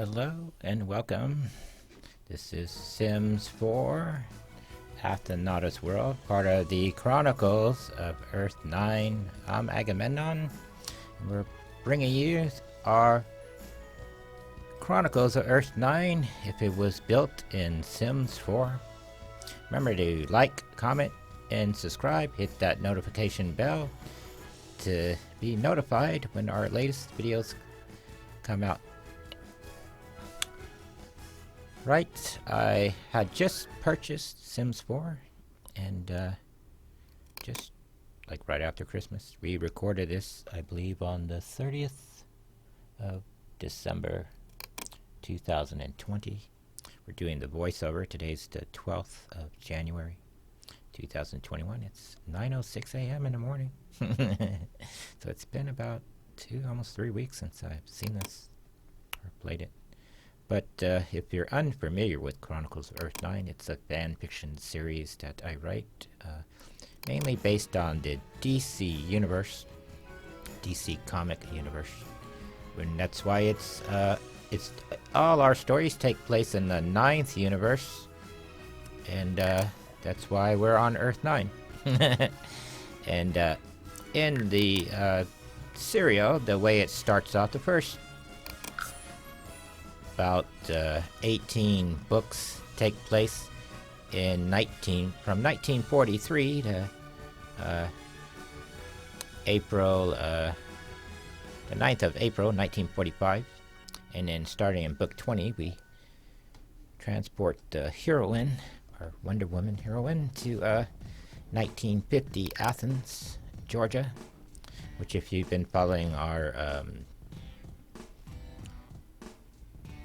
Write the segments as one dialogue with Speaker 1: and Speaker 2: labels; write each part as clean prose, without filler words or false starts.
Speaker 1: Hello and welcome. This is Sims 4, Athena's World, part of the Chronicles of Earthline. I'm Agamemnon, and we're bringing you our Chronicles of Earthline if it was built in Sims 4. Remember to like, comment, and subscribe. Hit that notification bell to be notified when our latest videos come out. Right, I had just purchased Sims 4, and just like right after Christmas. We recorded this, I believe, on the 30th of December 2020. We're doing the voiceover. Today's the 12th of January 2021. It's 9:06 a.m. in the morning. So it's been about almost 3 weeks since I've seen this or played it. But if you're unfamiliar with Chronicles of Earthline, it's a fan fiction series that I write, mainly based on the DC universe, DC comic universe. And that's why it's all our stories take place in the 9th universe, and that's why we're on Earth 9. And in the serial, the way it starts off, the first about 18 books take place in from 1943 to April, the 9th of April 1945, and then starting in book 20 we transport the heroine, or Wonder Woman heroine, to 1950 Athens, Georgia, which, if you've been following our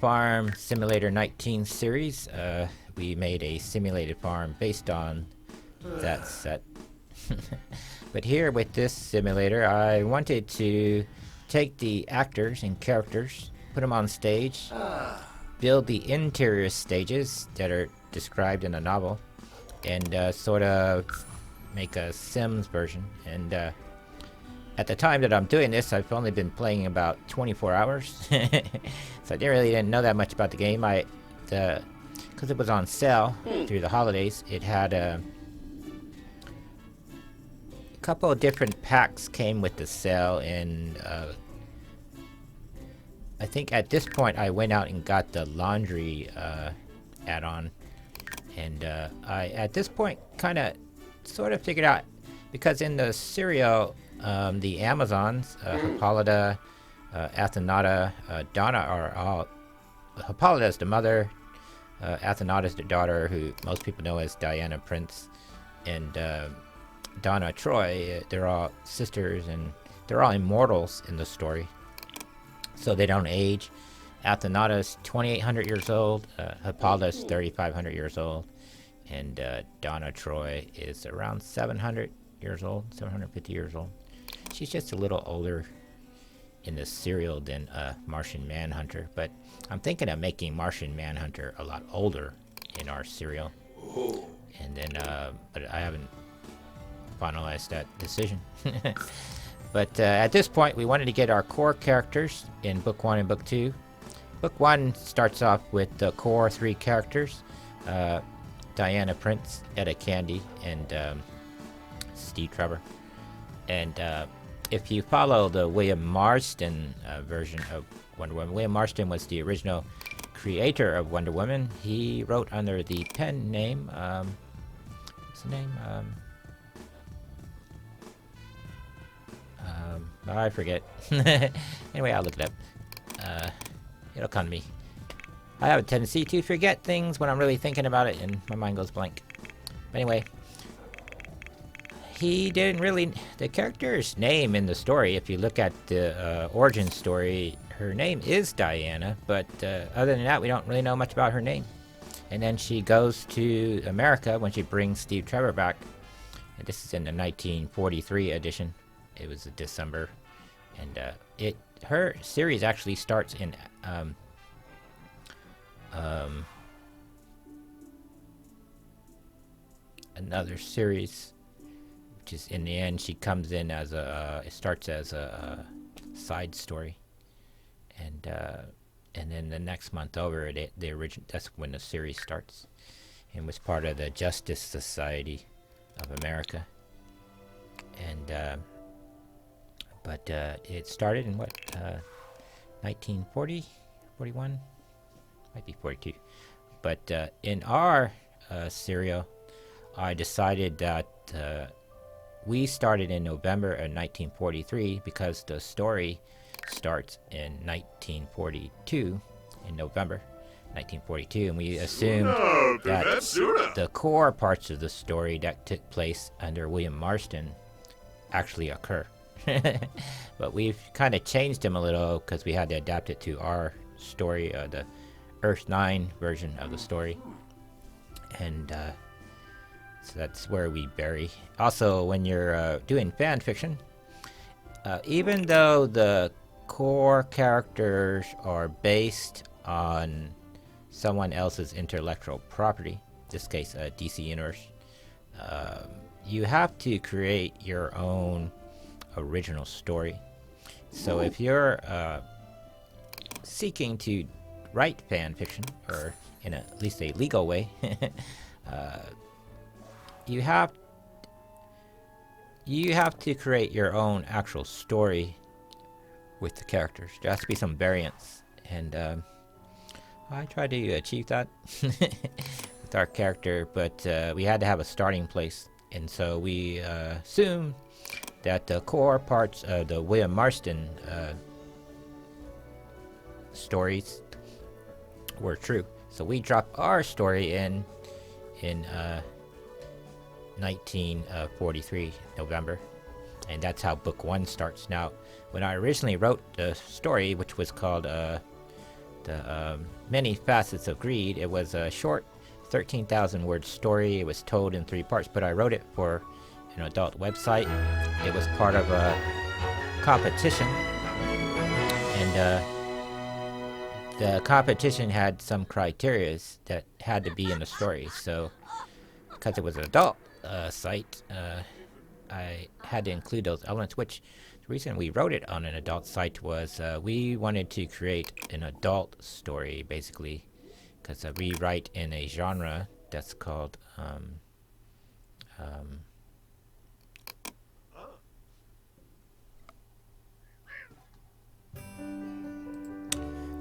Speaker 1: Farm Simulator 19 series, we made a simulated farm based on that set. But here with this simulator, I wanted to take the actors and characters, put them on stage, build the interior stages that are described in the novel, and sort of make a Sims version. And at the time that I'm doing this, I've only been playing about 24 hours. So I really didn't know that much about the game. Because it was on sale through the holidays, it had a couple of different packs came with the sale, and I think at this point I went out and got the laundry add-on, and I at this point kind of sort of figured out, because in the serial, the Amazons, Hippolyta, Athena, Donna are all... Hippolyta is the mother, Athena is the daughter, who most people know as Diana Prince, and Donna Troy, they're all sisters, and they're all immortals in the story, so they don't age. Athena is 2,800 years old, Hippolyta is 3,500 years old, and Donna Troy is around 700 years old, 750 years old. She's just a little older in the serial than Martian Manhunter, but I'm thinking of making Martian Manhunter a lot older in our serial. And then, but I haven't finalized that decision. But at this point, we wanted to get our core characters in Book 1 and Book 2. Book 1 starts off with the core 3 characters, Diana Prince, Etta Candy, and Steve Trevor. And if you follow the William Marston version of Wonder Woman, William Marston was the original creator of Wonder Woman. He wrote under the pen name, what's the name? I forget. Anyway, I'll look it up. It'll come to me. I have a tendency to forget things when I'm really thinking about it, and my mind goes blank. But anyway, he didn't really... The character's name in the story, if you look at the origin story, her name is Diana, but other than that, we don't really know much about her name. And then she goes to America when she brings Steve Trevor back. And this is in the 1943 edition. It was December. And her series actually starts in another series, which is, in the end, she comes in as it starts as a side story. And and then the next month over, that's when the series starts, and was part of the Justice Society of America. And but it started in what 1940, 41, might be 42. But in our serial, I decided that we started in November of 1943 because the story starts in 1942, in November 1942, and we assumed that the core parts of the story that took place under William Marston actually occur. But we've kind of changed them a little because we had to adapt it to our story, the Earthline version of the story. And so that's where we bury. Also, when you're doing fan fiction, even though the core characters are based on someone else's intellectual property, in this case DC Universe, you have to create your own original story. So if you're seeking to write fan fiction, or in at least a legal way, you have to create your own actual story with the characters. There has to be some variance, and I tried to achieve that with our character, but we had to have a starting place, and so we assumed that the core parts of the William Marston stories were true. So we dropped our story in 1943 November, and that's how book 1 starts. Now, when I originally wrote the story, which was called the Many Facets of Greed, it was a short 13,000 word story. It was told in 3 parts, but I wrote it for an adult website. It was part of a competition, and the competition had some criteria that had to be in the story. So because it was an adult site, I had to include those elements, which the reason we wrote it on an adult site was we wanted to create an adult story, basically, because we write in a genre that's called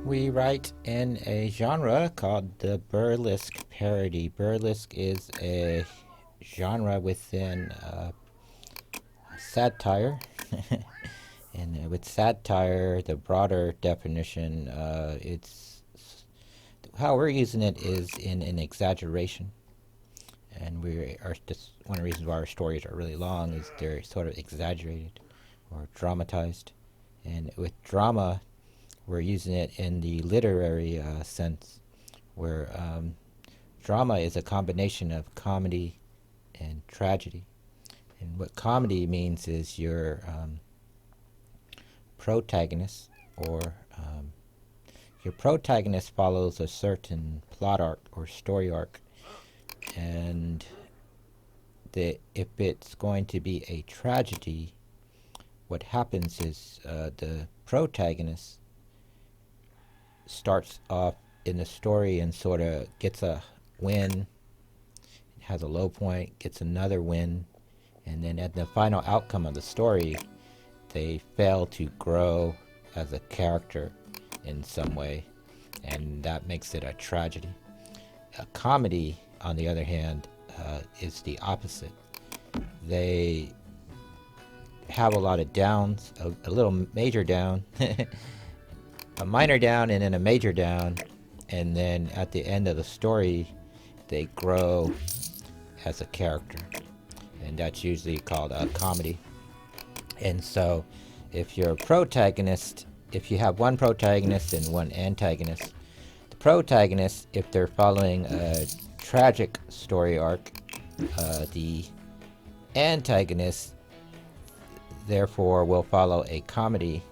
Speaker 1: we write in a genre called the burlesque parody. Burlesque is a genre within satire. And with satire, the broader definition, it's how we're using it is in an exaggeration. And we are just one of the reasons why our stories are really long is they're sort of exaggerated or dramatized. And with drama, we're using it in the literary sense, where drama is a combination of comedy and tragedy. And what comedy means is your protagonist, or your protagonist follows a certain plot arc or story arc, and if it's going to be a tragedy, what happens is the protagonist starts off in the story and sort of gets a win, has a low point, gets another win, and then at the final outcome of the story, they fail to grow as a character in some way, and that makes it a tragedy. A comedy, on the other hand, is the opposite. They have a lot of downs, a little major down, a minor down, and then a major down, and then at the end of the story, they grow as a character, and that's usually called a comedy. And so, if you're a protagonist, if you have one protagonist and one antagonist, the protagonist, if they're following a tragic story arc, the antagonist therefore will follow a comedy,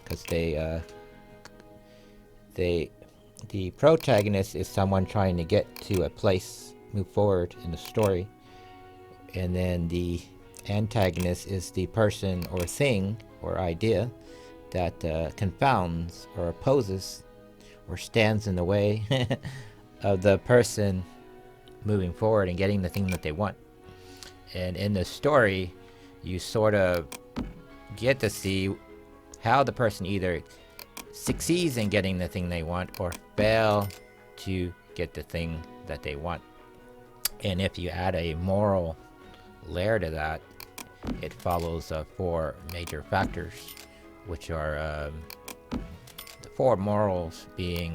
Speaker 1: because the protagonist is someone trying to get to a place, move forward in the story, and then the antagonist is the person or thing or idea that confounds or opposes or stands in the way of the person moving forward and getting the thing that they want. And in the story, you sort of get to see how the person either succeeds in getting the thing they want or fail to get the thing that they want. And if you add a moral layer to that, it follows 4 major factors, which are the 4 morals being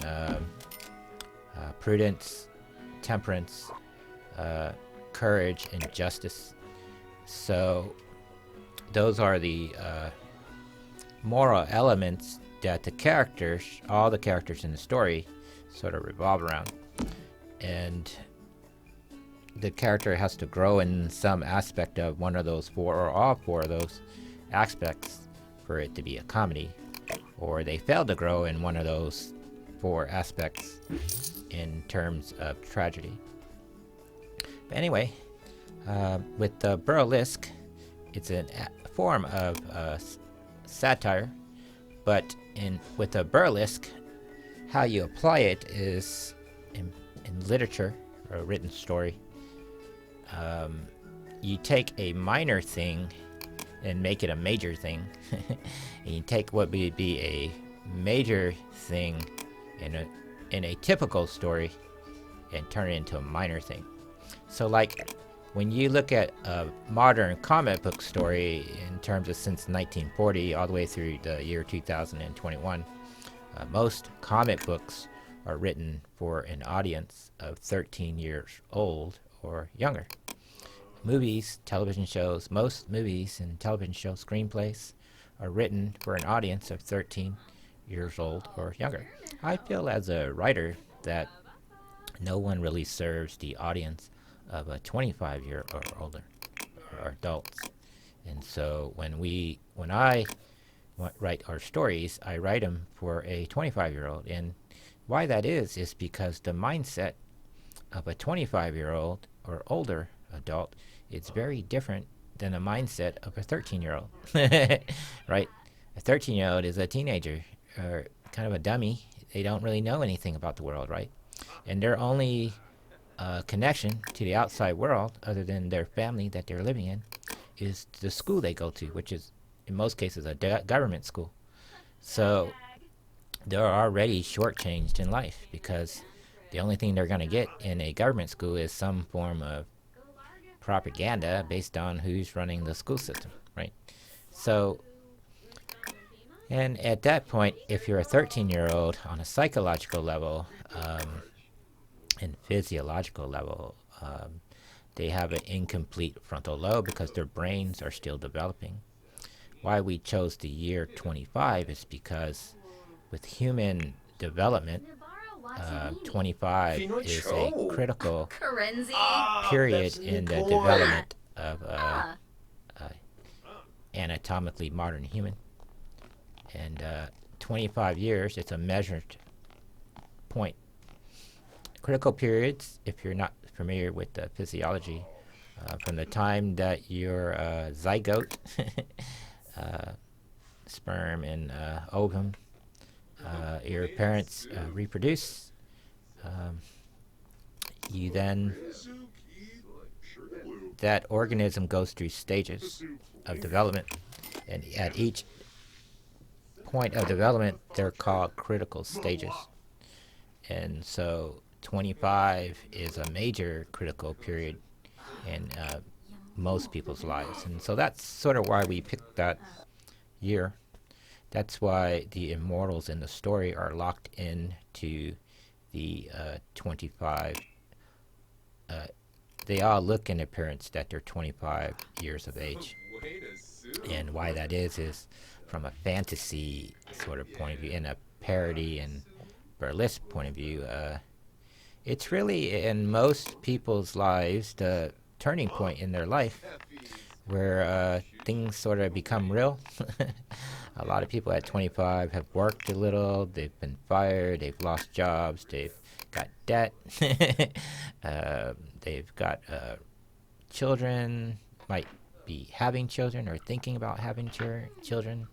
Speaker 1: prudence, temperance, courage, and justice. So those are the moral elements that the characters, all the characters in the story, sort of revolve around. And the character has to grow in some aspect of one of those 4 or all 4 of those aspects for it to be a comedy, or they fail to grow in one of those 4 aspects in terms of tragedy. But anyway, with the burlesque, it's a form of satire, but with a burlesque, how you apply it is in literature or a written story. You take a minor thing and make it a major thing. And you take what would be a major thing in a typical story and turn it into a minor thing. So like when you look at a modern comic book story in terms of since 1940 all the way through the year 2021, most comic books are written for an audience of 13 years old or younger. Movies, television shows, most movies and television show screenplays are written for an audience of 13 years old or younger. I feel as a writer that no one really serves the audience of a 25-year or older or adults. And so when I write our stories, I write them for a 25-year-old. And why that is because the mindset of a 25-year-old or older adult is very different than the mindset of a 13-year-old. Right? A 13-year-old is a teenager or kind of a dummy. They don't really know anything about the world, right? And their only connection to the outside world, other than their family that they're living in, is the school they go to, which is in most cases a government school. So they're already shortchanged in life because the only thing they're going to get in a government school is some form of propaganda based on who's running the school system, right? So, and at that point, if you're a 13-year-old on a psychological level and physiological level, they have an incomplete frontal lobe because their brains are still developing. Why we chose the year 25 is because with human development, 25 is a critical period in the development of anatomically modern human. And 25 years, it's a measured point. Critical periods, if you're not familiar with the physiology, from the time that you're zygote, sperm and ovum, your parents reproduce, you then, that organism goes through stages of development, and at each point of development, they're called critical stages. And so 25 is a major critical period in most people's lives. And so that's sort of why we picked that year. That's why the immortals in the story are locked into the 25. They all look in appearance that they're 25 years of age. And why that is from a fantasy sort of point of view, in a parody and burlesque point of view, it's really in most people's lives the turning point in their life where things sort of become real. A lot of people at 25 have worked a little, they've been fired, they've lost jobs, they've got debt, they've got children, might be having children or thinking about having children.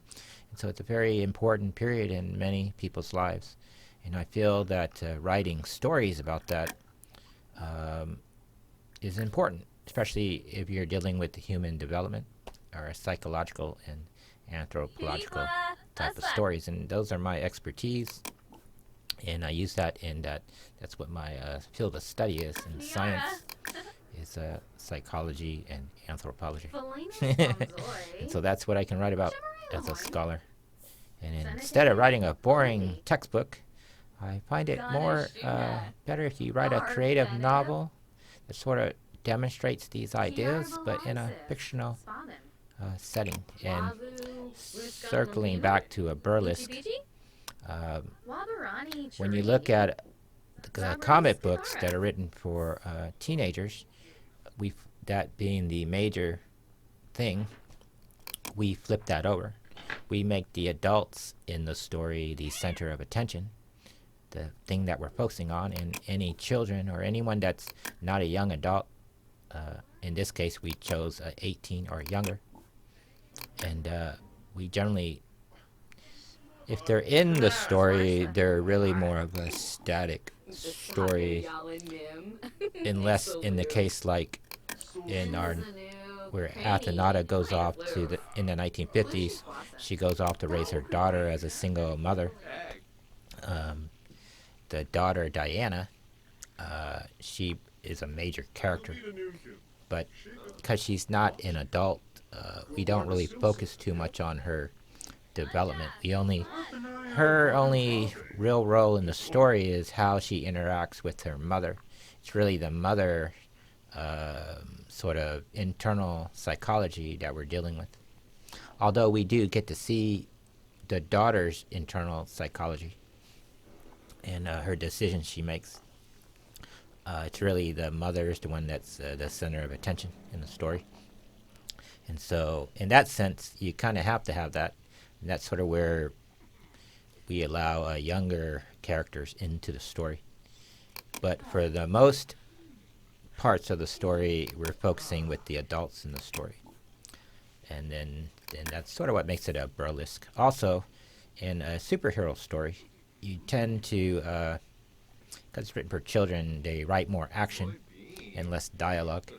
Speaker 1: And so it's a very important period in many people's lives. And I feel that writing stories about that is important, especially if you're dealing with human development or psychological and anthropological type of stories. And those are my expertise. And I use that in that. That's what my field of study is in science. Is psychology and anthropology. And so that's what I can write about as a scholar. And instead of writing a boring textbook, I find it more better if you write a creative novel that sort of demonstrates these ideas, but in a fictional setting. And circling back to a burlesque, when you look at the comic books that are written for teenagers, that being the major thing, we flip that over. We make the adults in the story the center of attention, the thing that we're focusing on, and any children or anyone that's not a young adult. In this case, we chose 18 or younger. And we generally, if they're in the story, they're really more of a static story, unless in the case like in our where Athena goes off to in the 1950s, she goes off to raise her daughter as a single mother. The daughter Diana, she is a major character, but because she's not an adult, we don't really focus too much on her development. Her only real role in the story is how she interacts with her mother. It's really the mother sort of internal psychology that we're dealing with. Although we do get to see the daughter's internal psychology and her decisions she makes. It's really the mother is the one that's the center of attention in the story. And so in that sense, you kind of have to have that. And that's sort of where we allow younger characters into the story. But for the most parts of the story, we're focusing with the adults in the story. And then that's sort of what makes it a burlesque. Also, in a superhero story, you tend to, because it's written for children, they write more action and less dialogue.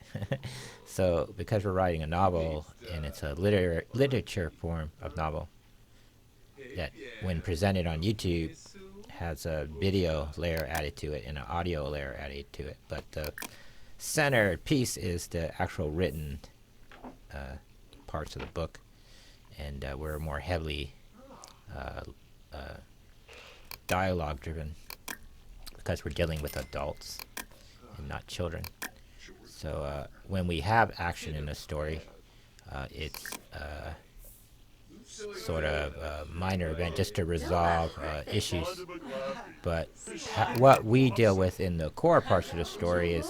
Speaker 1: So because we're writing a novel, and it's a literature form of novel, that when presented on YouTube has a video layer added to it and an audio layer added to it. But the center piece is the actual written parts of the book, and we're more heavily dialogue driven because we're dealing with adults and not children. So when we have action in a story, it's sort of a minor event just to resolve issues. But what we deal with in the core parts of the story is,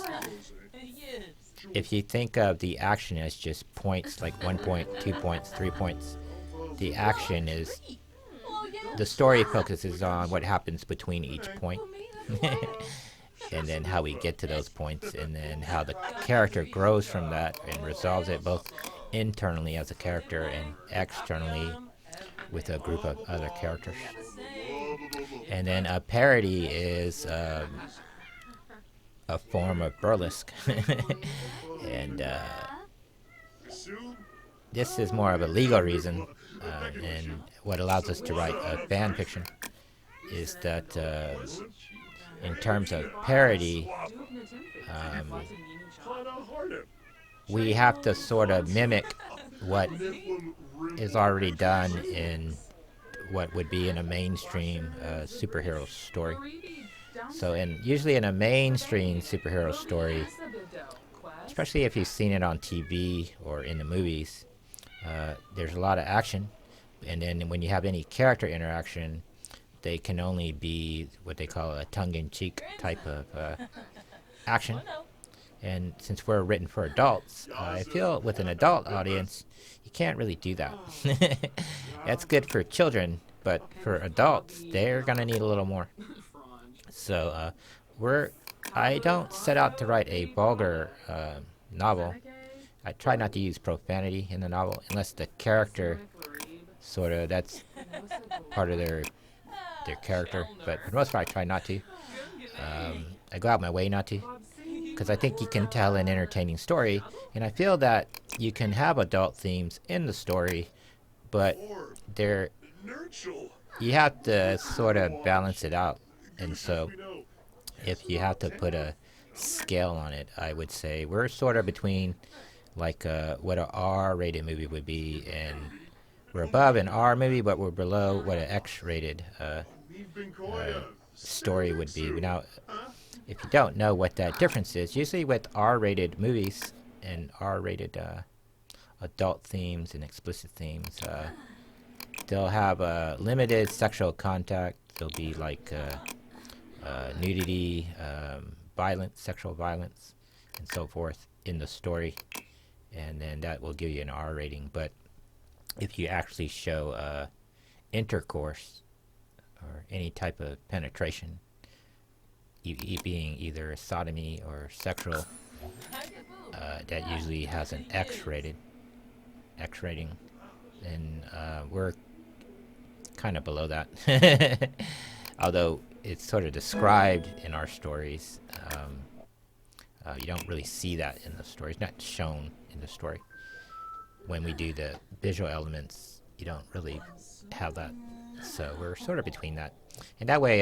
Speaker 1: if you think of the action as just points, like 1 point, 2 points, 3 points, the action is, the story focuses on what happens between each point. And then how we get to those points, and then how the character grows from that and resolves it both internally as a character and externally with a group of other characters. And then a parody is a form of burlesque. And this is more of a legal reason, and what allows us to write fan fiction is that in terms of parody, we have to sort of mimic what is already done in what would be in a mainstream superhero story. So usually in a mainstream superhero story, especially if you've seen it on TV or in the movies, there's a lot of action. And then when you have any character interaction, they can only be what they call a tongue-in-cheek type of action. And since we're written for adults, I feel with an adult audience, you can't really do that. That's good for children, but for adults, they're going to need a little more. So I don't set out to write a vulgar novel. I try not to use profanity in the novel unless the character sort of, that's part of their their character, but for the most part, I try not to. I go out my way not to, because I think you can tell an entertaining story, and I feel that you can have adult themes in the story, but they're you have to sort of balance it out. And so, if you have to put a scale on it, I would say we're sort of between like what an R-rated movie would be, and we're above an R movie, but we're below what an X-rated story would be. Now, if you don't know what that difference is, usually with R-rated movies and R-rated adult themes and explicit themes, they'll have limited sexual contact. There'll be like nudity, violence, sexual violence, and so forth in the story, and then that will give you an R rating. But if you actually show intercourse or any type of penetration, being either sodomy or sexual, that usually has an X rating, and we're kind of below that. Although it's sort of described in our stories, you don't really see that in the story. It's not shown in the story. When we do the visual elements, you don't really have that. So we're sort of between that. And that way,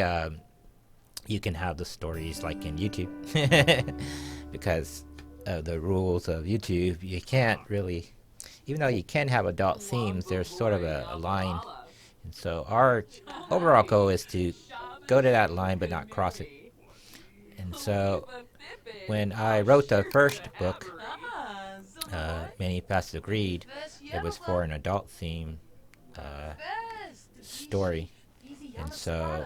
Speaker 1: you can have the stories like in YouTube. Because of the rules of YouTube, you can't really, even though you can have adult themes, there's sort of a line. And so our overall goal is to go to that line but not cross it. And so when I wrote the first book, Many Facets of Greed, it was for an adult theme story. And so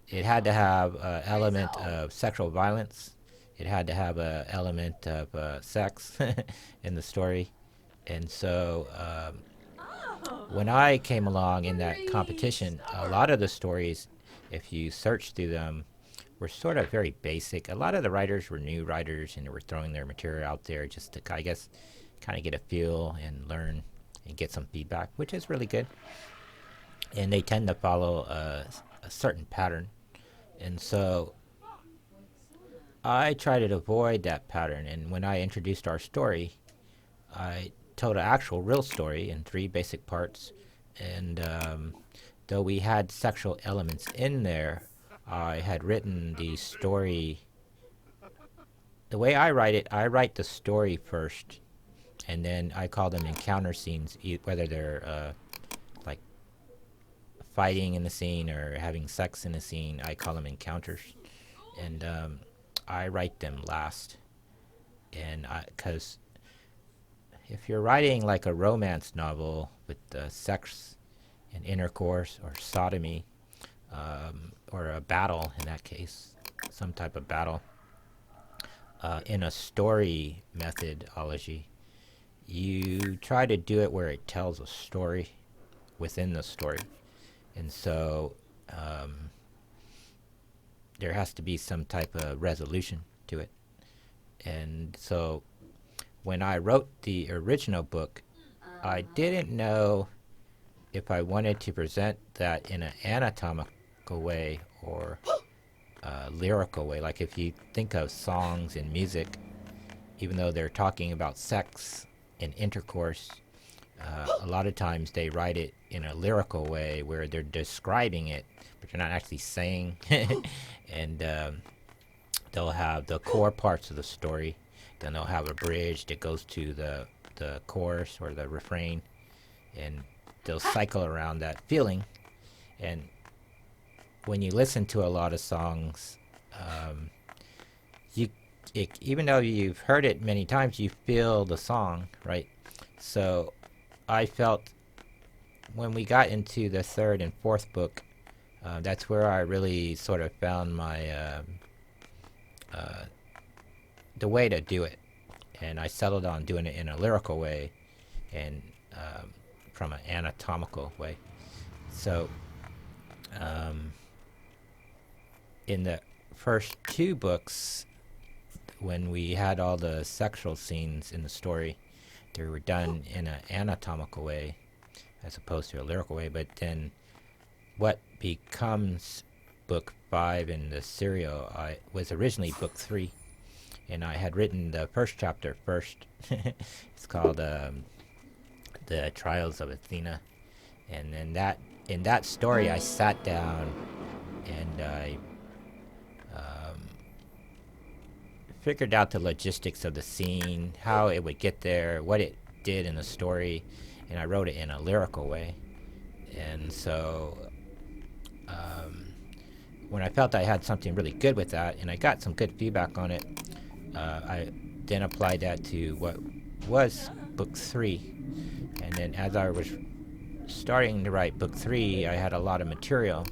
Speaker 1: it had to have an element of sexual violence. It had to have an element of sex in the story. And so when I came along in that competition, a lot of the stories, if you search through them, were sort of very basic. A lot of the writers were new writers, and they were throwing their material out there just to, I guess, kind of get a feel and learn and get some feedback, which is really good. And they tend to follow a certain pattern. And so I try to avoid that pattern. And when I introduced our story, I told an actual real story in 3 basic parts. And though we had sexual elements in there, I had written the story. The way I write it, I write the story first, and then I call them encounter scenes, whether they're like fighting in the scene or having sex in the scene. I call them encounters, and I write them last. And because if you're writing like a romance novel with sex and intercourse or sodomy, or a battle in that case, some type of battle, in a story methodology, you try to do it where it tells a story within the story. And so there has to be some type of resolution to it. And so when I wrote the original book, I didn't know if I wanted to present that in an anatomical way or lyrical way. Like if you think of songs and music, even though they're talking about sex and intercourse, a lot of times they write it in a lyrical way where they're describing it, but they're not actually saying. And they'll have the core parts of the story, then they'll have a bridge that goes to the chorus or the refrain, and they'll cycle around that feeling. And when you listen to a lot of songs, even though you've heard it many times, you feel the song, right? So I felt when we got into the 3rd and 4th book, that's where I really sort of found my the way to do it. And I settled on doing it in a lyrical way and from an anatomical way. So in the first 2 books, when we had all the sexual scenes in the story, they were done in an anatomical way as opposed to a lyrical way. But then what becomes book 5 in the serial was originally book 3, and I had written the first chapter first. It's called the Trials of Athena, and then in that story I sat down and I figured out the logistics of the scene, how it would get there, what it did in the story, and I wrote it in a lyrical way. And so when I felt I had something really good with that, and I got some good feedback on it, I then applied that to what was book 3. And then as I was starting to write book 3, I had a lot of material,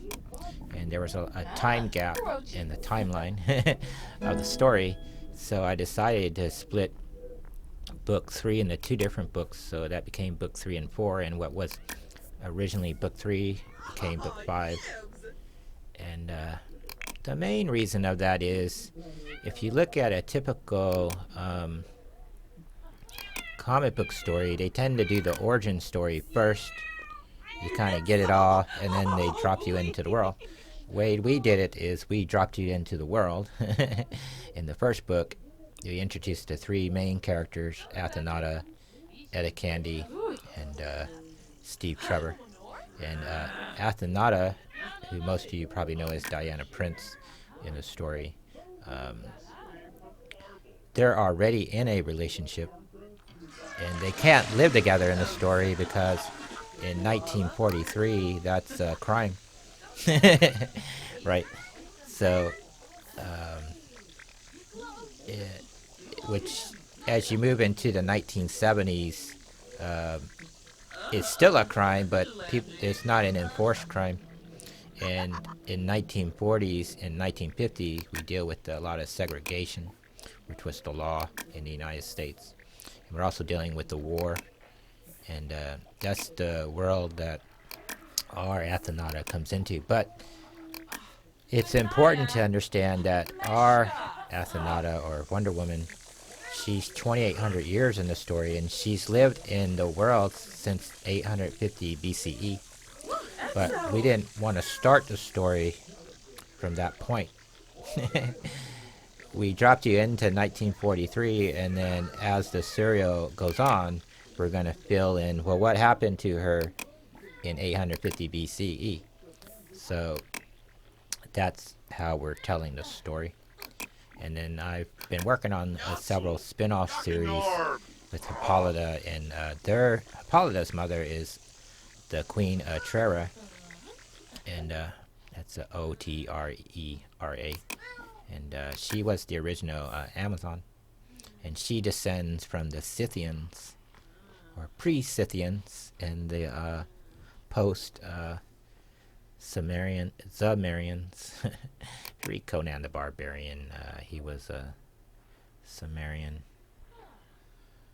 Speaker 1: and there was a time gap in the timeline of the story. So I decided to split book 3 into 2 different books, so that became book 3 and 4, and what was originally book 3 became book 5. And the main reason of that is, if you look at a typical comic book story, they tend to do the origin story first. You kind of get it all, and then they drop you into the world. The way we did it is we dropped you into the world. In the first book, we introduced the 3 main characters, Athenata, Etta Candy, and Steve Trevor. And Athenata, who most of you probably know as Diana Prince in the story, they're already in a relationship, and they can't live together in the story because in 1943 that's a crime. Right? So which, as you move into the 1970s, it's still a crime, but it's not an enforced crime. And in 1940s and 1950s, we deal with a lot of segregation, which was the law in the United States. And we're also dealing with the war, and that's the world that our Athenata comes into. But it's important to understand that our Athenata, or Wonder Woman, she's 2,800 years in the story, and she's lived in the world since 850 BCE. But we didn't want to start the story from that point. We dropped you into 1943, and then as the serial goes on, we're going to fill in, well, what happened to her in 850 BCE. So that's how we're telling the story. And then I've been working on several spin-off series with Hippolyta, and Hippolyta's mother is the Queen Trera, and that's Otrera, and she was the original Amazon, and she descends from the Scythians, or pre-Scythians, and the Sumerians. Read Conan the Barbarian. He was a Sumerian.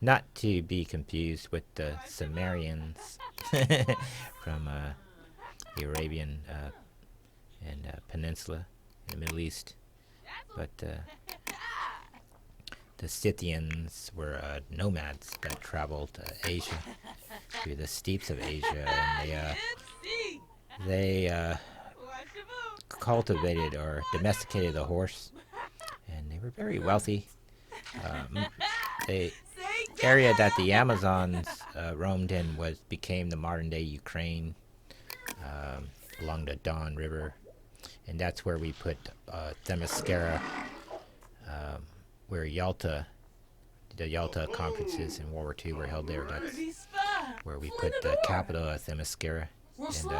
Speaker 1: Not to be confused with the Sumerians from the Arabian and Peninsula in the Middle East. But the Scythians were nomads that traveled Asia, through the steppes of Asia, and they cultivated or domesticated the horse, and they were very wealthy. The area that the Amazons roamed in became the modern-day Ukraine, along the Don River, and that's where we put Themyscira, where the Yalta conferences in World War II were held there. That's where we put the capital of Themyscira, and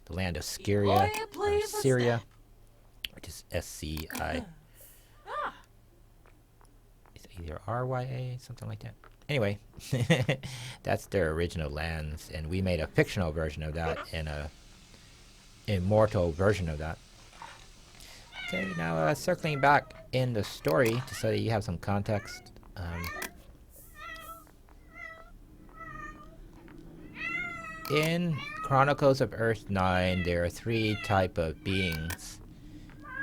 Speaker 1: the land of Scyria, or Syria, which is SCI. It's either RYA, something like that. Anyway, that's their original lands, and we made a fictional version of that and a immortal version of that. Okay, now circling back in the story, just so that you have some context. In Chronicles of Earthline, there are 3 types of beings.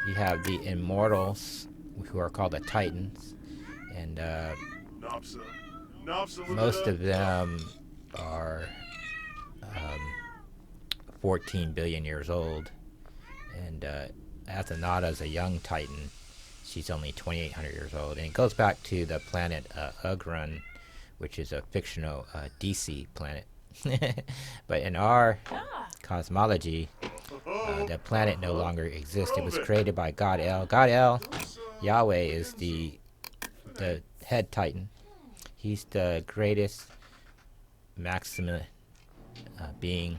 Speaker 1: You have the immortals, who are called the Titans, and most of them are 14 billion years old. And Athenata is a young Titan. She's only 2,800 years old. And it goes back to the planet Ugrun, which is a fictional DC planet. But in our cosmology, the planet no longer exists. It was created by God El. God El, Yahweh, is the head Titan. He's the greatest maximum being,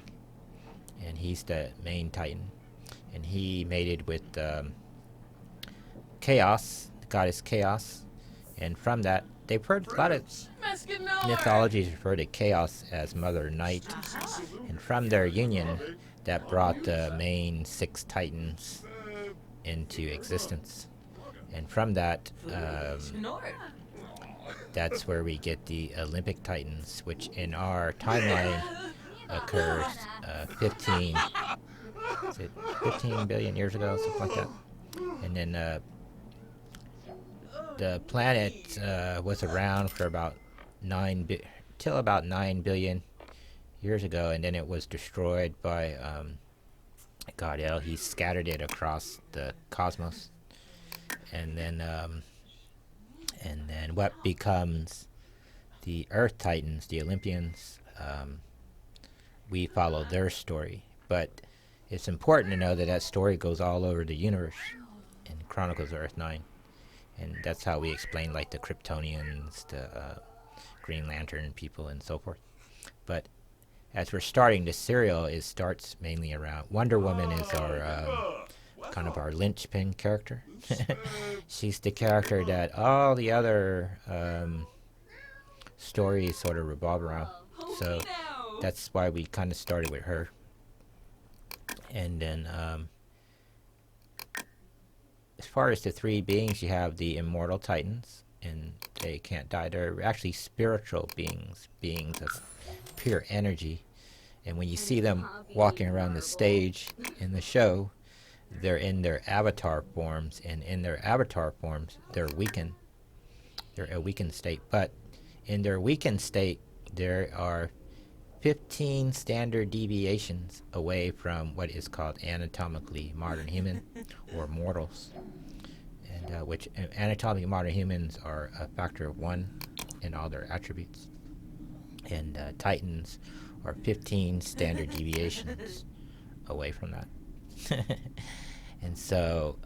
Speaker 1: and he's the main Titan. And he mated with Chaos, the goddess Chaos. And from that, they've heard a lot of mythologies refer to Chaos as Mother Night. And from their union, that brought the main 6 Titans into existence. And from that, that's where we get the Olympic Titans, which in our timeline occurs 15 billion years ago, something like that. And then the planet was around for about 9 billion years ago, and then it was destroyed by God El. He scattered it across the cosmos, and then what becomes the Earth Titans, the Olympians, we follow their story. But it's important to know that that story goes all over the universe in Chronicles of Earthline. And that's how we explain, like, the Kryptonians, the Green Lantern people, and so forth. But as we're starting the serial, it starts mainly around Wonder Woman is our kind of our linchpin character. She's the character that all the other stories sort of revolve around. So that's why we kind of started with her. And then as far as the 3 beings, you have the immortal Titans, and they can't die. They're actually spiritual beings of pure energy. And when you see them walking around the stage in the show, they're in their avatar forms, and in their avatar forms, they're weakened. They're a weakened state. But in their weakened state, there are 15 standard deviations away from what is called anatomically modern human, or mortals. And which anatomically modern humans are a factor of 1 in all their attributes. And Titans are 15 standard deviations away from that. And so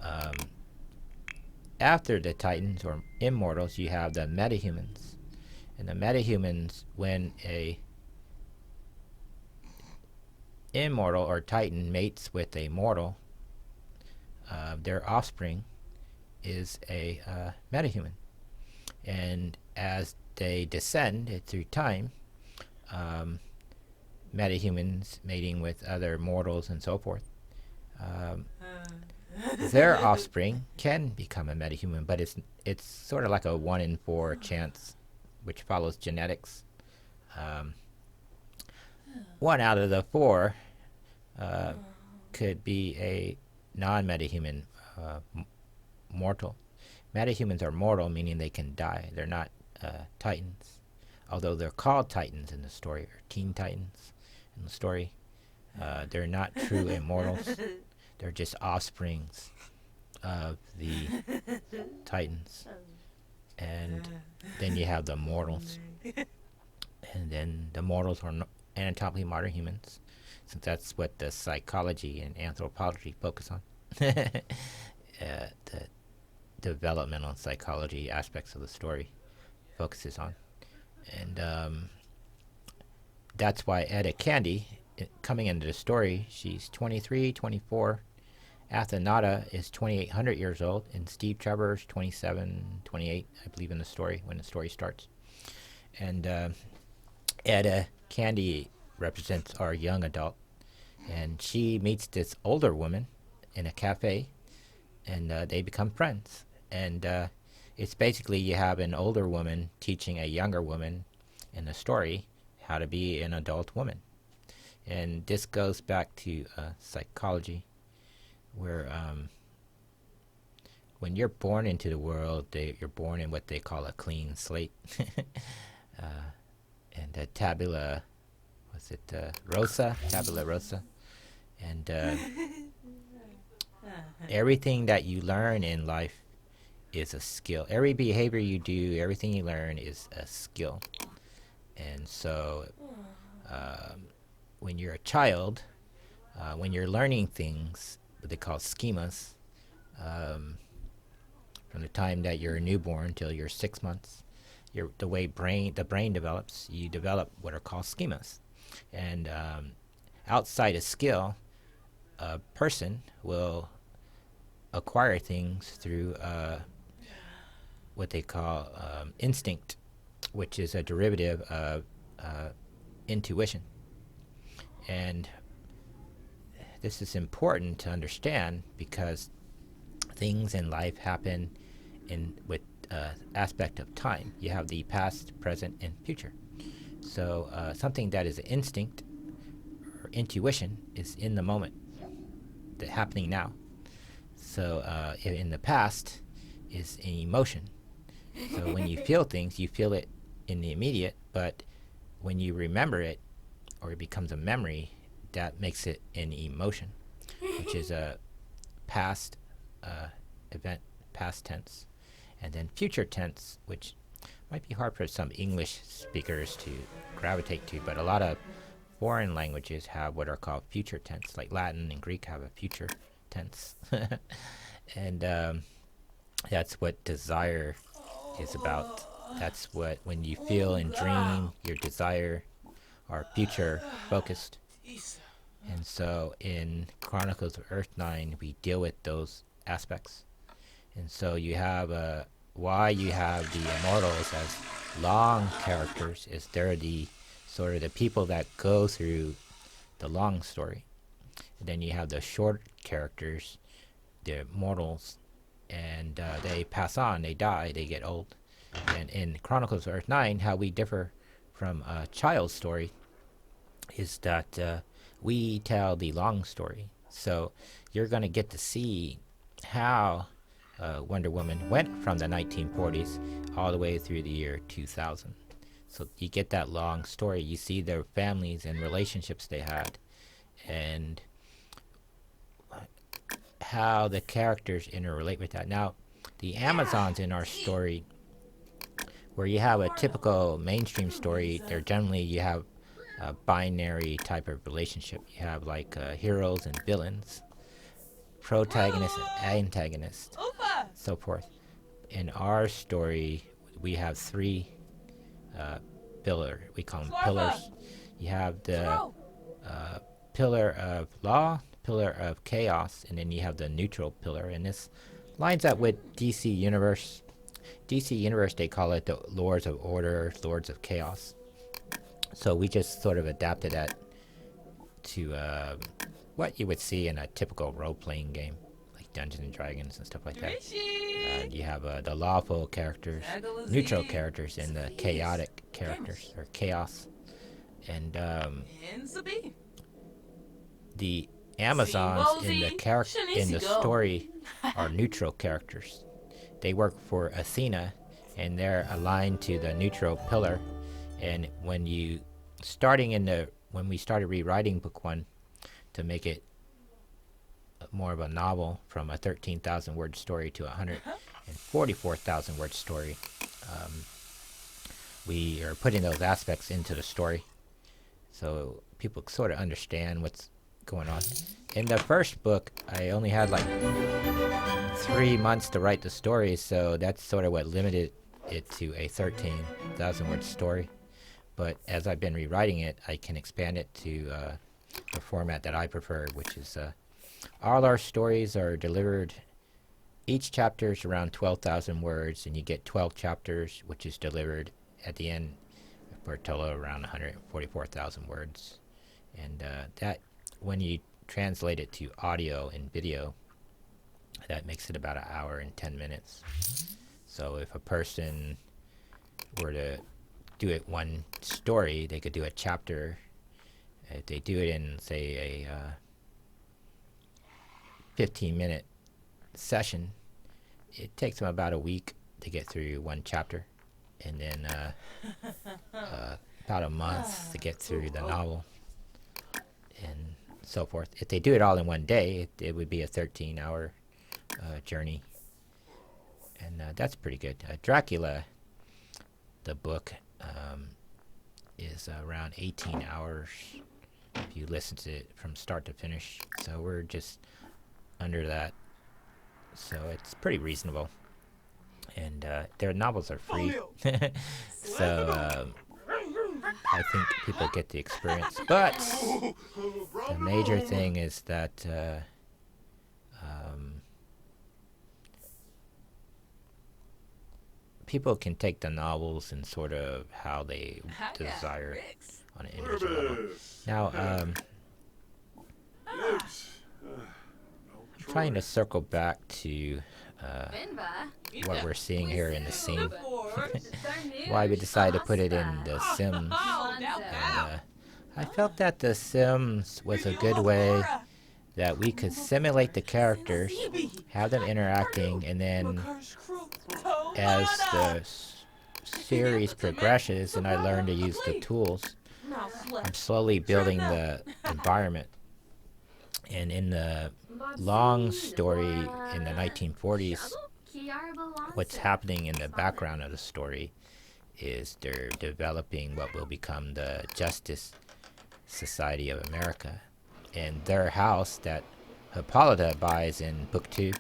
Speaker 1: after the Titans, or immortals, you have the metahumans. And the metahumans, when a immortal or Titan mates with a mortal, their offspring is a metahuman. And as they descend through time, metahumans mating with other mortals and so forth, their offspring can become a metahuman, but it's sort of like a 1 in 4 chance, which follows genetics. 1 out of the 4 could be a non-metahuman mortal. Metahumans are mortal, meaning they can die. They're not Titans, although they're called Titans in the story, or Teen Titans in the story. They're not true immortals. They're just offsprings of the Titans. And then you have the mortals. And then the mortals are anatomically modern humans, since that's what the psychology and anthropology focus on. The developmental psychology aspects of the story focuses on. And that's why Etta Candy, coming into the story, she's 23, 24. Athenata is 2,800 years old, and Steve Trevor's 27, 28, I believe, in the story, when the story starts. And Etta Candy represents our young adult, and she meets this older woman in a cafe, and they become friends. And it's basically, you have an older woman teaching a younger woman in the story how to be an adult woman. And this goes back to psychology, where when you're born into the world, you're born in what they call a clean slate. And tabula rasa, And everything that you learn in life is a skill. Every behavior you do, everything you learn is a skill. And so when you're a child, when you're learning things, what they call schemas, from the time that you're a newborn till you're 6 months, the way the brain develops, you develop what are called schemas. And outside a skill, a person will acquire things through what they call instinct, which is a derivative of intuition. And this is important to understand because things in life happen with aspect of time. You have the past, present, and future. So something that is an instinct or intuition is in the moment, happening now. So in the past is an emotion. So when you feel things, you feel it in the immediate, but when you remember it or it becomes a memory, that makes it an emotion, which is a past event, past tense. And then future tense, which might be hard for some English speakers to gravitate to, but a lot of foreign languages have what are called future tense, like Latin and Greek have a future tense. And that's what desire is about. That's what, when you feel and dream, your desire are future focused. And so in Chronicles of Earthline, we deal with those aspects. And so you have why you have the immortals as long characters is they're the sort of the people that go through the long story. And then you have the short characters, the mortals, and they pass on, they die, they get old. And in Chronicles of Earthline, how we differ from a child's story is that we tell the long story. So you're going to get to see how Wonder Woman went from the 1940s all the way through the year 2000. So you get that long story. You see their families and relationships they had, and how the characters interrelate with that. Now, the Amazons in our story, where you have a typical mainstream story, they're generally, you have a binary type of relationship. You have like heroes and villains, protagonist and antagonist, so forth. In our story, we have three we call them pillars. You have the pillar of law, pillar of chaos, and then you have the neutral pillar. And this lines up with DC Universe. DC Universe, they call it the Lords of Order, Lords of Chaos. So we just sort of adapted that to what you would see in a typical role-playing game, like Dungeons and Dragons and stuff like that. You have the lawful characters, neutral characters, and the chaotic characters, or chaos. And the Amazons in the story are neutral characters. They work for Athena, and they're aligned to the neutral pillar. And when we started rewriting book one to make it more of a novel, from a 13,000 word story to a 144,000 word story, we are putting those aspects into the story so people sort of understand what's going on. In the first book, I only had like 3 months to write the story, so that's sort of what limited it to a 13,000 word story. But as I've been rewriting it, I can expand it to the format that I prefer, which is all our stories are delivered. Each chapter is around 12,000 words, and you get 12 chapters, which is delivered at the end for a total of around 144,000 words. And that, when you translate it to audio and video, that makes it about an hour and 10 minutes. So if a person were to do it one story, they could do a chapter. If they do it in, say, a 15-minute session, it takes them about a week to get through one chapter, and then about a month to get through the novel. And so forth. If they do it all in one day, it would be a 13-hour journey. And that's pretty good. Dracula, the book, is around 18 hours if you listen to it from start to finish. So we're just under that. So it's pretty reasonable. And their novels are free. So I think people get the experience. But the major thing is that people can take the novels and sort of how they desire it on an individual level. Now, I'm trying to circle back to what we're seeing here in the scene. Why we decided to put it in The Sims. And, I felt that The Sims was a good way that we could simulate the characters, have them interacting, and then as the series progresses and I learn to use the tools, I'm slowly building the environment. And in the long story in the 1940s, what's happening in the background of the story is they're developing what will become the Justice Society of America. And their house that Hippolyta buys in Book 2,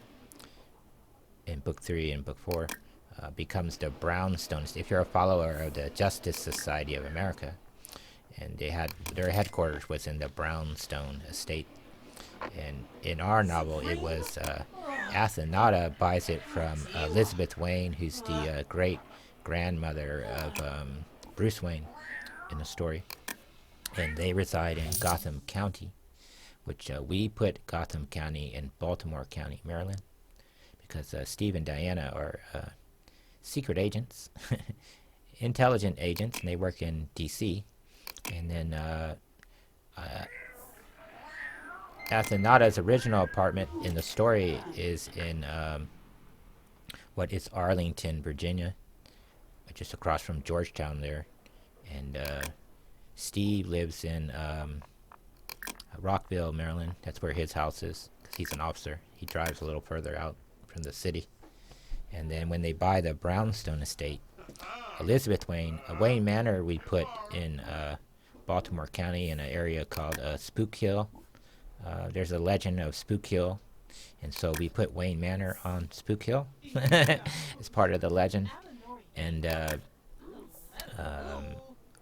Speaker 1: in Book 3, and Book 4 becomes the Brownstone. If you're a follower of the Justice Society of America, and they had their headquarters was in the Brownstone estate. And in our novel, it was Athenata buys it from Elizabeth Wayne, who's the great grandmother of Bruce Wayne in the story. And they reside in Gotham County, which we put Gotham County in Baltimore County, Maryland, because Steve and Diana are secret agents, intelligent agents, and they work in D.C. And then Athenata's original apartment in the story is in what is Arlington, Virginia, just across from Georgetown there. And Steve lives in Rockville, Maryland. That's where his house is, because he's an officer. He drives a little further out from the city. And then when they buy the Brownstone estate, Elizabeth Wayne, Wayne Manor we put in Baltimore County in an area called Spook Hill. There's a legend of Spook Hill, and so we put Wayne Manor on Spook Hill as part of the legend. And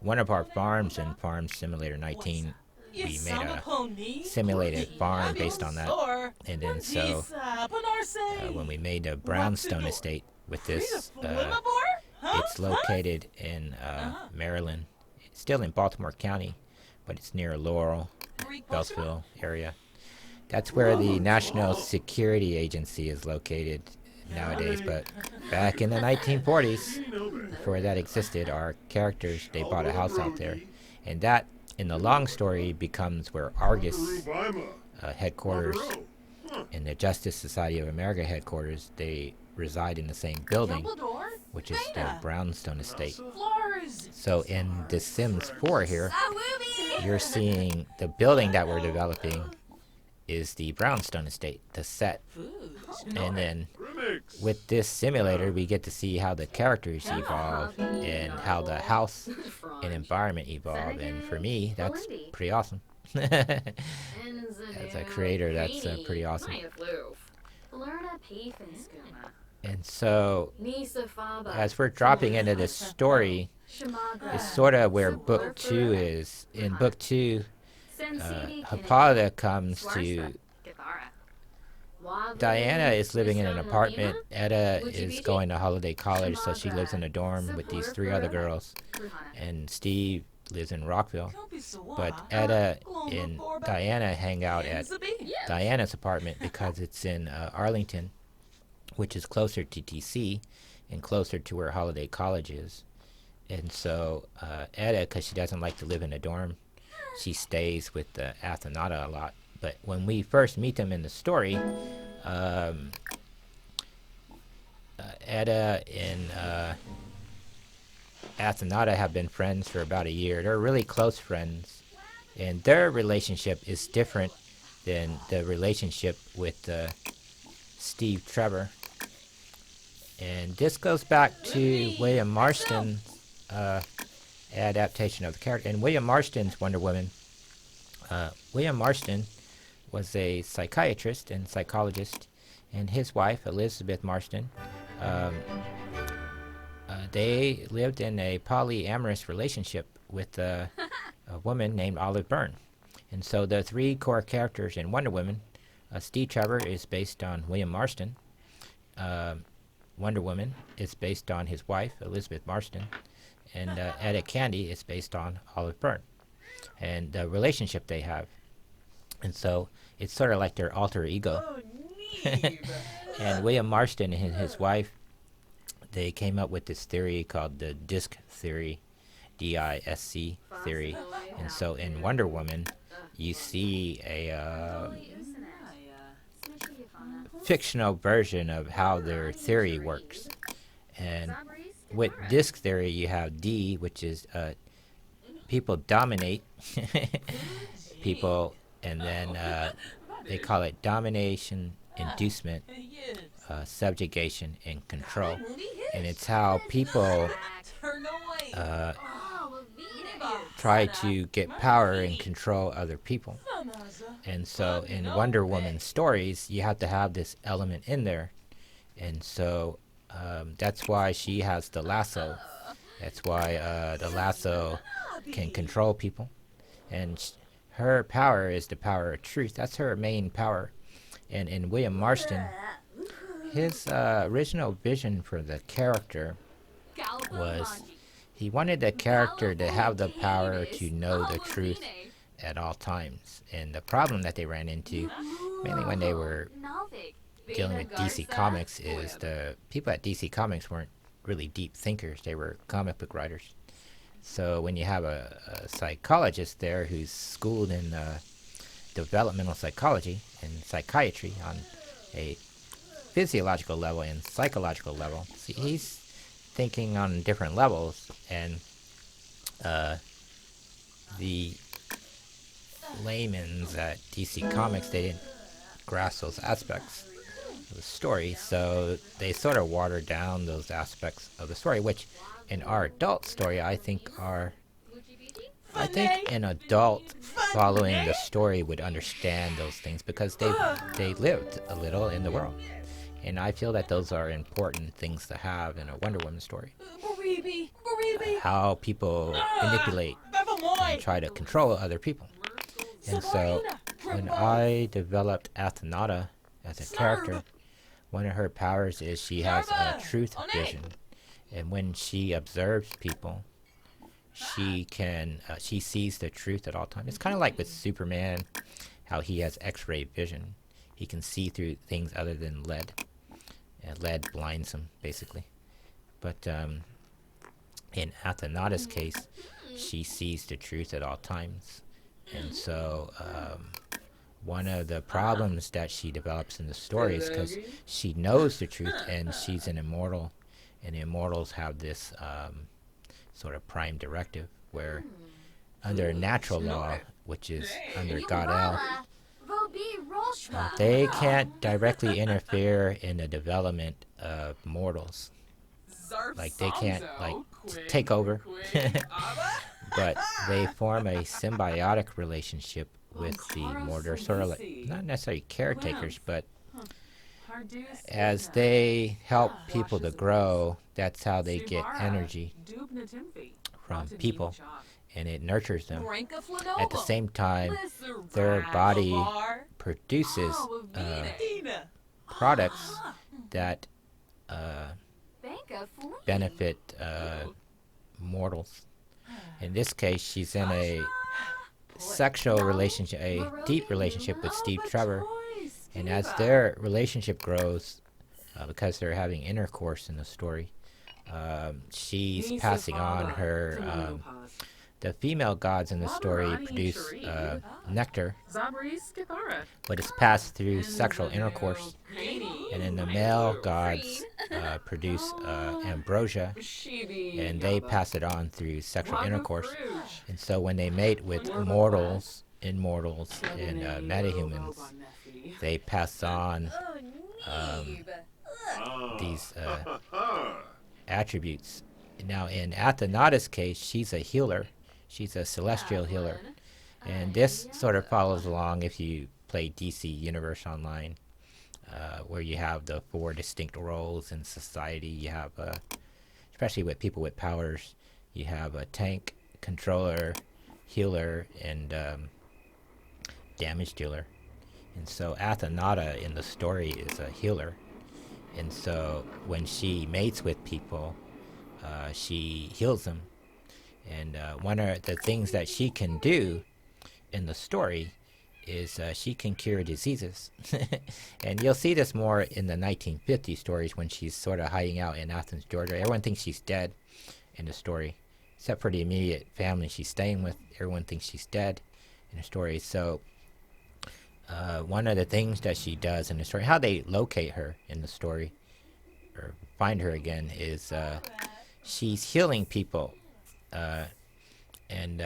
Speaker 1: one of our farms in Farm Simulator 19, we made a simulated farm based on that. And then so when we made a Brownstone estate with this, it's located in Maryland. It's still in Baltimore County, but it's near Laurel, Beltsville area. That's where the National Security Agency is located nowadays. But back in the 1940s, before that existed, our characters, they bought a house out there. And that, in the long story, becomes where Argus headquarters and the Justice Society of America headquarters, they reside in the same building, which is the Brownstone estate. So in The Sims 4 here, you're seeing the building that we're developing is the Brownstone estate, the set. And then with this simulator, we get to see how the characters evolve and how the house and environment evolve. And for me, that's pretty awesome. As a creator, that's pretty awesome. And so, as we're dropping into this story, it's sort of where Book 2 is. In Book 2, Hippolyta comes to... Diana is living in an apartment. Etta is going to holiday college, so she lives in a dorm with these 3 other girls. And Steve lives in Rockville. But Etta and Diana hang out at Diana's apartment because it's in Arlington, which is closer to DC and closer to where Holiday College is. And so Etta, because she doesn't like to live in a dorm, she stays with Athenata a lot. But when we first meet them in the story, Etta and Athenata have been friends for about a year. They're really close friends. And their relationship is different than the relationship with Steve Trevor. And this goes back to William Marston's adaptation of the character. In William Marston's Wonder Woman, William Marston was a psychiatrist and psychologist, and his wife, Elizabeth Marston, they lived in a polyamorous relationship with a woman named Olive Byrne. And so the three core characters in Wonder Woman, Steve Trevor is based on William Marston. Wonder Woman is based on his wife, Elizabeth Marston. And Etta Candy is based on Olive Byrne and the relationship they have. And so it's sort of like their alter ego. And William Marston and his wife, they came up with this theory called the disc theory, D-I-S-C theory. And so in Wonder Woman, you see a fictional version of how their theory works. And with disc theory, you have D, which is people dominate people, and then they call it domination, inducement, subjugation, and control. And it's how people try to get power and control other people. And so in Wonder Woman stories, you have to have this element in there. And so that's why she has the lasso. That's why the lasso can control people. And her power is the power of truth. That's her main power. And in William Marston, his original vision for the character was he wanted the character to have the power to know the truth at all times. And the problem that they ran into, mainly when they were dealing with DC Comics, is the people at DC Comics weren't really deep thinkers. They were comic book writers. So when you have a psychologist there who's schooled in developmental psychology and psychiatry on a physiological level and psychological level, see, he's thinking on different levels, and the layman's at DC Comics, they didn't grasp those aspects of the story, so they sort of watered down those aspects of the story, which in our adult story I think an adult following the story would understand those things because they lived a little in the world. And I feel that those are important things to have in a Wonder Woman story. How people manipulate and try to control other people. And so when I developed Athenata as a character, one of her powers is she has a truth vision. And when she observes people, she sees the truth at all times. It's kind of like with Superman, how he has X-ray vision. He can see through things other than lead. And lead blinds him, basically. But in Athenata's case, she sees the truth at all times. And so one of the problems that she develops in the story is because she knows the truth and she's an immortal. And immortals have this sort of prime directive where under natural law, which is under God-El, they can't directly interfere in the development of mortals. Like they can't take over, but they form a symbiotic relationship with the mortal. They're sort of like not necessarily caretakers, but as they help people to grow, that's how they get energy from people, and it nurtures them. At the same time, their body produces products that benefit mortals. In this case, she's in a sexual relationship, a deep relationship with Steve Trevor, and as their relationship grows, because they're having intercourse in the story, she's passing on her the female gods in the story produce nectar, but it's passed through sexual intercourse. and then the male gods produce ambrosia, and they pass it on through sexual intercourse. And so when they mate with mortals, immortals, and metahumans, they pass on these attributes. Now, in Athenada's case, she's a healer. She's a celestial healer. And this sort of follows along if you play DC Universe Online, where you have the 4 distinct roles in society. You have, especially with people with powers, you have a tank, controller, healer, and damage dealer. And so Athenada in the story is a healer. And so when she mates with people, she heals them. And one of the things that she can do in the story is she can cure diseases. And you'll see this more in the 1950 stories when she's sort of hiding out in Athens, Georgia. Everyone thinks she's dead in the story, except for the immediate family she's staying with. Everyone thinks she's dead in the story. So one of the things that she does in the story, how they locate her in the story, or find her again, is she's healing people. And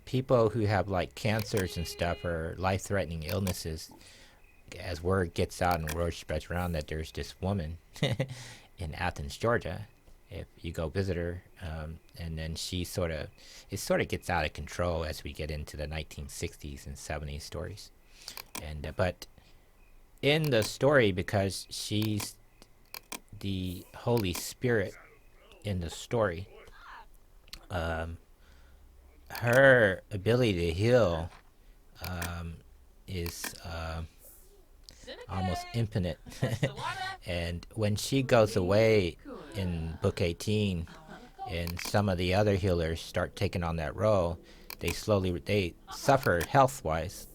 Speaker 1: people who have like cancers and stuff or life-threatening illnesses, as word gets out and word spreads around that there's this woman in Athens, Georgia, if you go visit her, and then it sort of gets out of control as we get into the 1960s and 70s stories. And but in the story, because she's the Holy Spirit in the story, her ability to heal is almost infinite. And when she goes away in book 18 and some of the other healers start taking on that role, they suffer health-wise,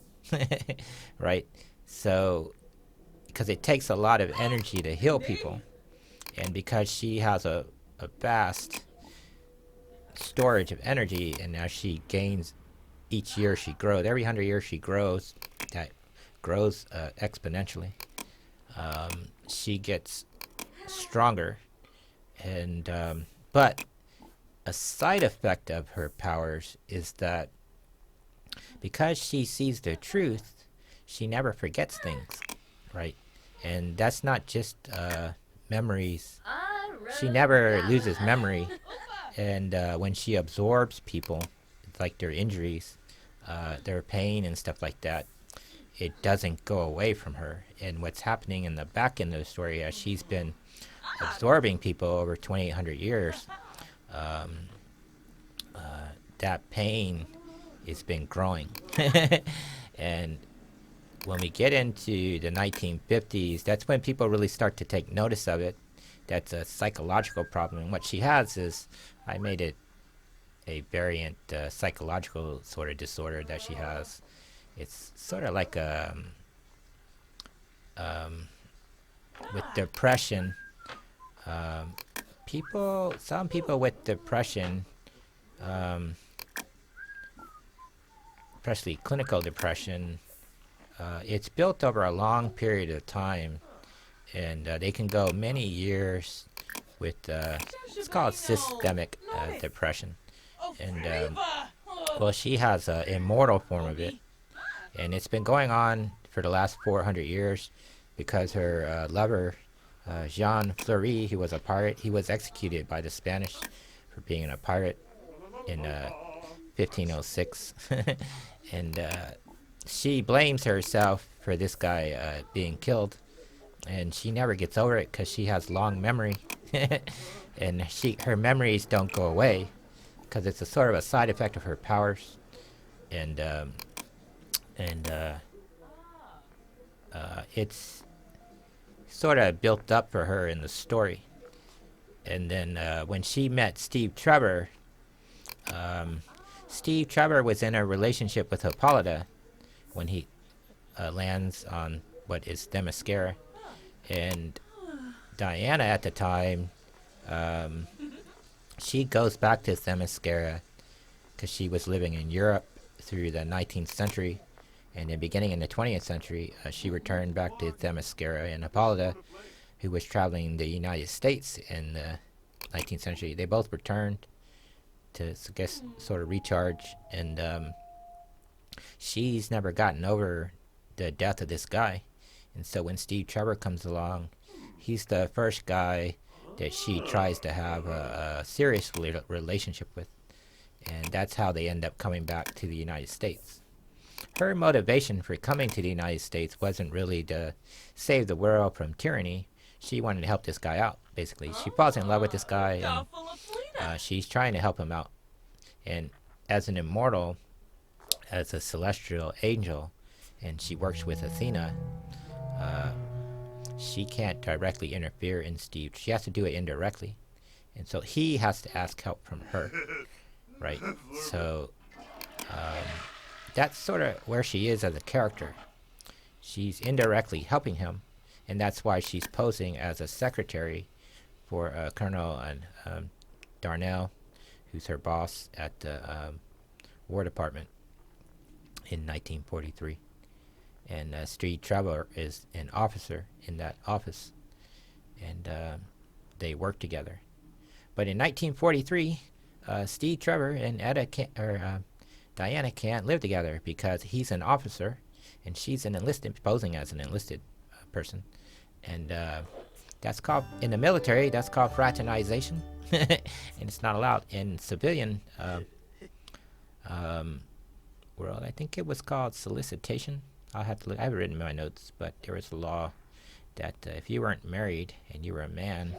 Speaker 1: right? So, because it takes a lot of energy to heal people, and because she has a vast storage of energy, and as she gains, each year she grows, every 100 years she grows, that grows exponentially. She gets stronger, and but a side effect of her powers is that because she sees the truth, she never forgets things, right? And that's not just memories. She never loses memory. And when she absorbs people, like their injuries, their pain and stuff like that, it doesn't go away from her. And what's happening in the back end of the story, as she's been absorbing people over 2,800 years, that pain has been growing. And when we get into the 1950s, that's when people really start to take notice of it. That's a psychological problem. And what she has is, I made it a variant psychological sort of disorder that she has. It's sort of like with depression. Some people with depression, especially clinical depression, it's built over a long period of time, and they can go many years with it's called systemic depression. And well, she has an immortal form of it, and it's been going on for the last 400 years because her lover, Jean Fleury, who was a pirate, he was executed by the Spanish for being a pirate in 1506. And she blames herself for this guy being killed, and she never gets over it because she has long memory. And her memories don't go away because it's a sort of a side effect of her powers. And it's sort of built up for her in the story. And then when she met Steve Trevor, Steve Trevor was in a relationship with Hippolyta when he lands on what is Themyscira. And Diana at the time, she goes back to Themyscira because she was living in Europe through the 19th century. And then beginning in the 20th century, she returned back to Themyscira and Hippolyta, who was traveling the United States in the 19th century. They both returned to, I guess, sort of recharge. And she's never gotten over the death of this guy. And so when Steve Trevor comes along, he's the first guy that she tries to have a serious relationship with. And that's how they end up coming back to the United States. Her motivation for coming to the United States wasn't really to save the world from tyranny. She wanted to help this guy out, basically. She falls in love with this guy, and she's trying to help him out. And as an immortal, as a celestial angel, and she works with Athena, she can't directly interfere in Steve. She has to do it indirectly. And so he has to ask help from her, right? So that's sort of where she is as a character. She's indirectly helping him, and that's why she's posing as a secretary for Colonel Darnell, who's her boss at the War Department in 1943. And Steve Trevor is an officer in that office, and they work together. But in 1943, Steve Trevor and Diana can't live together because he's an officer and she's an enlisted, posing as an enlisted person. And that's called, in the military, that's called fraternization. And it's not allowed. In civilian world, I think it was called solicitation. I'll have to look. I have it written in my notes, but there was a law that if you weren't married and you were a man,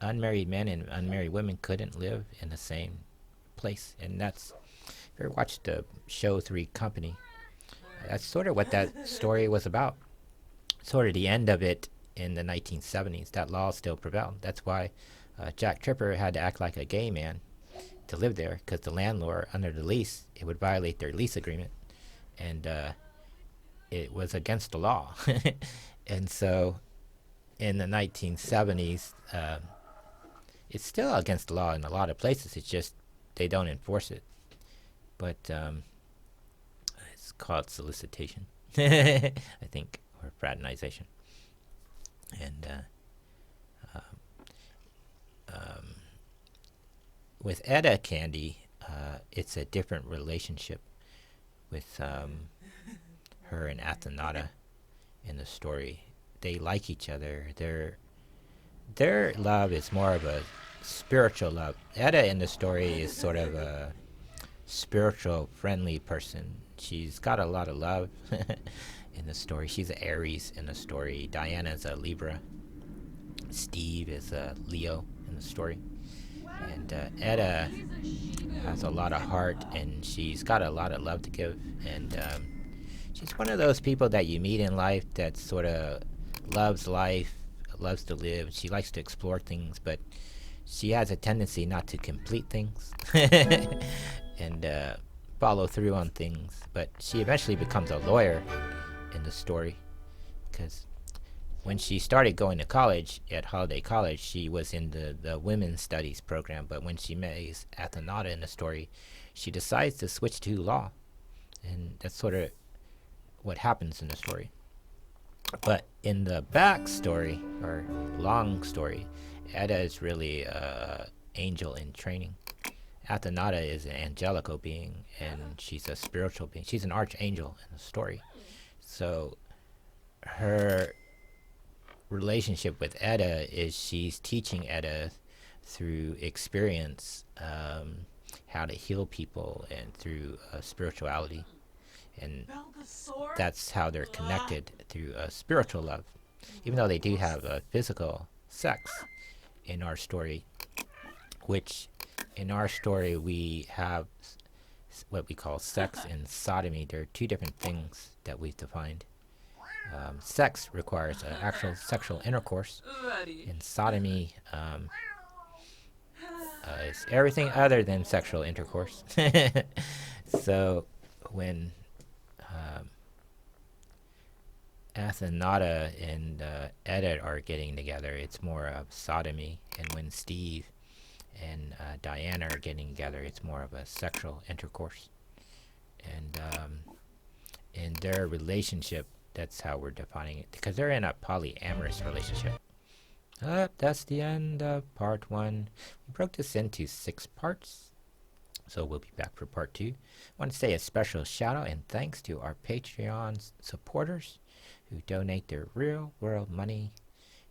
Speaker 1: unmarried men and unmarried women couldn't live in the same place. And that's, if you ever watched the show 3 Company, that's sort of what that story was about. Sort of the end of it in the 1970s. That law still prevailed. That's why Jack Tripper had to act like a gay man to live there, because the landlord, under the lease, it would violate their lease agreement. And it was against the law. And so in the 1970s, it's still against the law in a lot of places. It's just they don't enforce it. But it's called solicitation, I think, or fraternization. And with Etta Candy, it's a different relationship with her and Athenata in the story. They like each other. Their love is more of a spiritual love. Etta in the story is sort of a spiritual, friendly person. She's got a lot of love in the story. She's an Aries in the story. Diana's a Libra. Steve is a Leo in the story. And Etta has a lot of heart, and she's got a lot of love to give. And she's one of those people that you meet in life that sort of loves life, loves to live. She likes to explore things, but she has a tendency not to complete things and follow through on things. But she eventually becomes a lawyer in the story, because when she started going to college at Holiday College, she was in the women's studies program. But when she met Athenata in the story, she decides to switch to law. And that's sort of what happens in the story. But in the back story, or long story, Etta is really an angel in training. Athenata is an angelical being, and she's a spiritual being. She's an archangel in the story. So her relationship with Etta is she's teaching Etta through experience how to heal people, and through spirituality. And that's how they're connected, through spiritual love. Even though they do have physical sex in our story, which in our story we have what we call sex and sodomy. There are two different things that we've defined. Sex requires actual sexual intercourse, and sodomy is everything other than sexual intercourse. So when Athenata and Etta are getting together, it's more of sodomy, and when Steve and Diana are getting together, it's more of a sexual intercourse. And in their relationship. That's how we're defining it, because they're in a polyamorous relationship. That's the end of part 1. We broke this into 6 parts, so we'll be back for part 2. I want to say a special shout out and thanks to our Patreon supporters who donate their real world money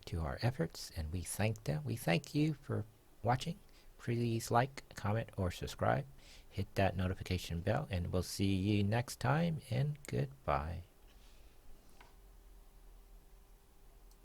Speaker 1: to our efforts, and we thank them. We thank you for watching. Please like, comment, or subscribe. Hit that notification bell, and we'll see you next time, and goodbye.